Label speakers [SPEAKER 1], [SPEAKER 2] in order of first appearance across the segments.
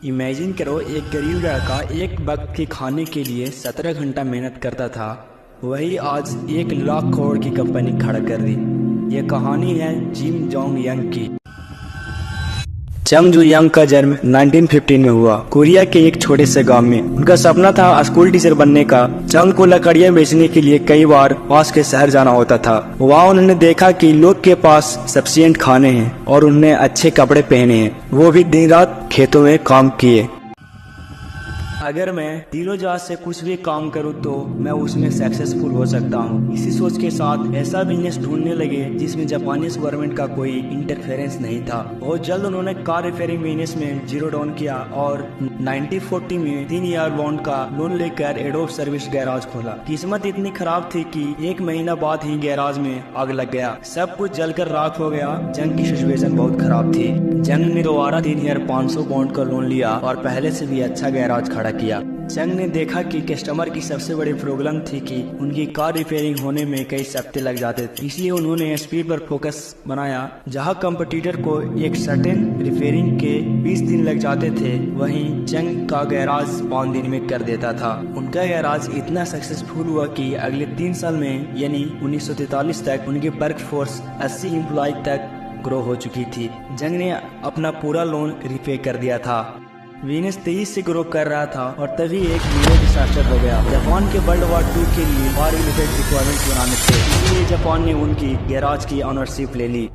[SPEAKER 1] Imagine करो, एक गरीब लड़का एक वक्त के खाने के लिए 17 घंटा मेहनत करता था, वही आज 1 लाख करोड़ की कंपनी खड़ा कर दी। ये कहानी है जिम जोंग यंग की। चंग जू यंग का जन्म 1915 में हुआ, कोरिया के एक छोटे से गांव में। उनका सपना था स्कूल टीचर बनने का। चंग को लकड़ियां बेचने के लिए कई बार पास के शहर जाना होता था। वहाँ उन्होंने देखा कि लोग के पास सफिशिएंट खाने हैं और उन्हें अच्छे कपड़े पहने हैं। वो भी दिन रात खेतों में काम किए। अगर मैं दिलो जान से कुछ भी काम करूँ तो मैं उसमें सक्सेसफुल हो सकता हूँ। इसी सोच के साथ ऐसा बिजनेस ढूंढने लगे जिसमें जापानीज गवर्नमेंट का कोई इंटरफेरेंस नहीं था। बहुत जल्द उन्होंने कार रिपेयरिंग बिजनेस में जीरो डाउन किया और 1940 में 3 ईयर बॉन्ड का लोन लेकर एडोब सर्विस गैराज खोला। किस्मत इतनी खराब थी कि 1 महीना बाद ही गैराज में आग लग गया, सब कुछ जलकर राख हो गया। जंग की सिचुएशन बहुत खराब थी। जंग ने दोबारा 3,500 बॉन्ड का लोन लिया और पहले से भी अच्छा गैराज खड़ा किया। चंग ने देखा कि कस्टमर की सबसे बड़ी प्रॉब्लम थी कि उनकी कार रिपेयरिंग होने में कई हफ्ते लग जाते थे। इसलिए उन्होंने स्पीड पर फोकस बनाया। जहां कंपटीटर को एक सर्टेन रिपेयरिंग के 20 दिन लग जाते थे, वहीं चंग का गैराज 5 दिन में कर देता था। उनका गैराज इतना सक्सेसफुल हुआ कि अगले 3 साल में यानी 1943 तक उनकी वर्क फोर्स 80 एम्प्लॉय तक ग्रो हो चुकी थी। जंग ने अपना पूरा लोन रिपे कर दिया था। बिजनेस तेजी से ग्रो कर रहा था और तभी एक मेजर डिजास्टर हो गया। जापान के वर्ल्ड वॉर 2 के लिए वार रिलेटेड रिक्वायरमेंट बनाने थे, इसलिए जापान ने उनकी गैराज की ऑनरशिप ले ली।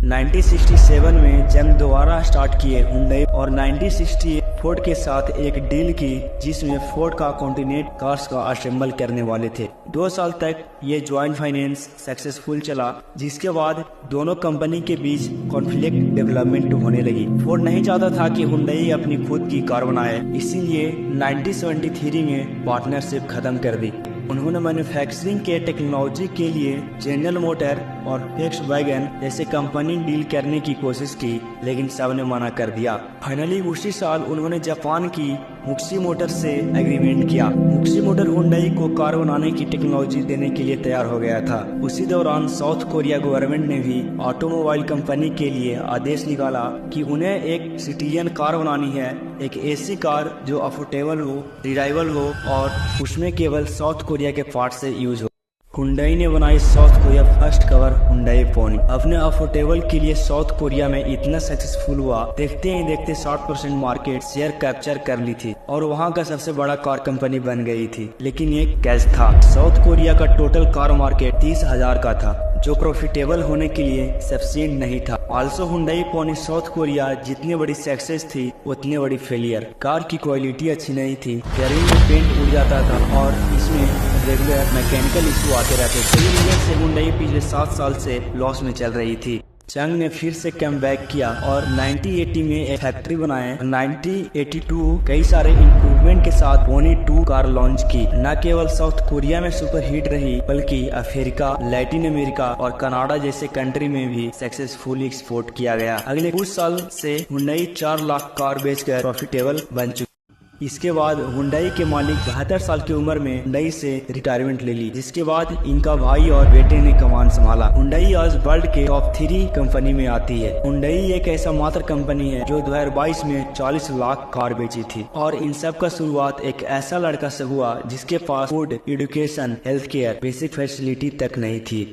[SPEAKER 1] 1967 में जंग दोबारा स्टार्ट किए हुंडई और 1968 फोर्ड के साथ एक डील की जिसमें फोर्ड का कॉन्टिनेंट कार्स का असेंबल करने वाले थे। 2 साल तक ये ज्वाइंट फाइनेंस सक्सेसफुल चला, जिसके बाद दोनों कंपनी के बीच कॉन्फ्लिक्ट डेवलपमेंट होने लगी। फोर्ड नहीं चाहता था कि हुंडई अपनी खुद की कार बनाए, इसीलिए 1973 में पार्टनरशिप खत्म कर दी। उन्होंने मैन्युफैक्चरिंग के टेक्नोलॉजी के लिए जनरल मोटर और वैगन जैसे कंपनी डील करने की कोशिश की, लेकिन सबने मना कर दिया। फाइनली उसी साल उन्होंने जापान की मुक्सी मोटर से एग्रीमेंट किया। मुक्सी मोटर हुंडई को कार बनाने की टेक्नोलॉजी देने के लिए तैयार हो गया था। उसी दौरान साउथ कोरिया गवर्नमेंट ने भी ऑटोमोबाइल कंपनी के लिए आदेश निकाला कि उन्हें एक सिटीजन कार बनानी है, एक ऐसी कार जो अफोर्डेबल हो, रिलायबल हो और उसमें केवल साउथ कोरिया के पार्ट से यूज हो। हुंडई ने बनाई South Korea first car Hyundai Pony. अपने अफोर्डेबल के लिए साउथ कोरिया में इतना सक्सेसफुल हुआ, देखते ही देखते 60% मार्केट शेयर कैप्चर कर ली थी और वहां का सबसे बड़ा कार कंपनी बन गई थी। लेकिन एक कैच था, साउथ कोरिया का टोटल कार मार्केट 30,000 का था, जो प्रॉफिटेबल होने के लिए सफिशिएंट नहीं था। Also Hyundai Pony South Korea जितनी बड़ी सक्सेस थी उतनी बड़ी फेलियर। कार की क्वालिटी अच्छी नहीं थी, कैरिंग में पेंट उड़ जाता था और इसमें रेगुलर मैकेनिकल इशू आते रहते थे। इसी वजह से हुंडई पिछले 7 साल से लॉस में चल रही थी। चंग ने फिर से कम बैक किया और 1980 में एक फैक्ट्री बनाए। 1982 कई सारे इम्प्रूवमेंट के साथ पोनी 2 कार लॉन्च की। न केवल साउथ कोरिया में सुपर हिट रही, बल्कि अफ्रीका, लैटिन अमेरिका और कनाडा जैसे कंट्री में भी सक्सेसफुली एक्सपोर्ट किया गया। अगले कुछ साल से हुंडई 4 लाख कार बेचकर प्रॉफिटेबल बन चुकी। इसके बाद हुंडई के मालिक 72 साल की उम्र में हुंडई से रिटायरमेंट ले ली, जिसके बाद इनका भाई और बेटे ने कमान संभाला। हुंडई आज वर्ल्ड के टॉप 3 कंपनी में आती है। हुंडई एक ऐसा मात्र कंपनी है जो 2022 में 40 लाख कार बेची थी और इन सब का शुरुआत एक ऐसा लड़का से हुआ जिसके पास food, education, health care, basic facility तक नहीं थी।